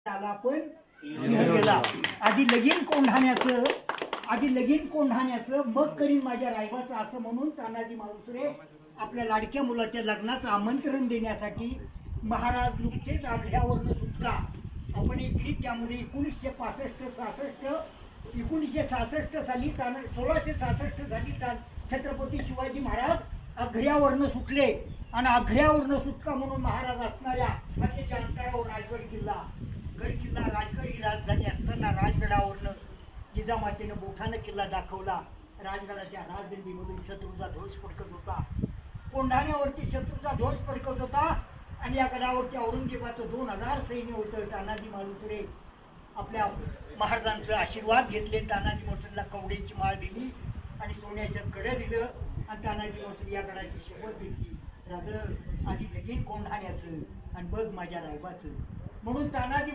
त्याला पण सिंह गेला. आधी लगीन कोंढाण्याचं मग करीन माझ्या रायबाचं असं म्हणून तानाजी मालुसरे आपल्या लाडक्या मुलाच्या लग्नाचं आमंत्रण देण्यासाठी महाराज नुकतेच आग्र्यावरनं सुटला. आपण एक त्यामध्ये 1966 साली 1666 साली छत्रपती शिवाजी महाराज आग्र्यावरनं सुटले आणि आग्र्यावरनं सुटका म्हणून महाराज असणाऱ्या हद्दीच्या अंतरावर राजगड किल्ला राजगड ही राजधानी असताना राजगडावरनं जिजामातेनं बोठानं किल्ला दाखवला. राजगडाच्या राजदंडीमधून शत्रूचा ध्वज फडकत होता, कोंढाण्यावरती शत्रूचा ध्वज फडकत होता आणि या गडावरती औरंगजेबाचं 2000 सैन्य होतं. तानाजी मालुसरे आपल्या महाराजांचा आशीर्वाद घेतले. तानाजी मालुसरेला कवड्याची माळ दिली आणि सोन्याचं कडं दिलं आणि तानाजी मालुसरे या गडाची शपथ घेतली, राजा आधी लगीन कोंढाण्याचं आणि बघ माझ्या रायबाचं म्हणून तानाजी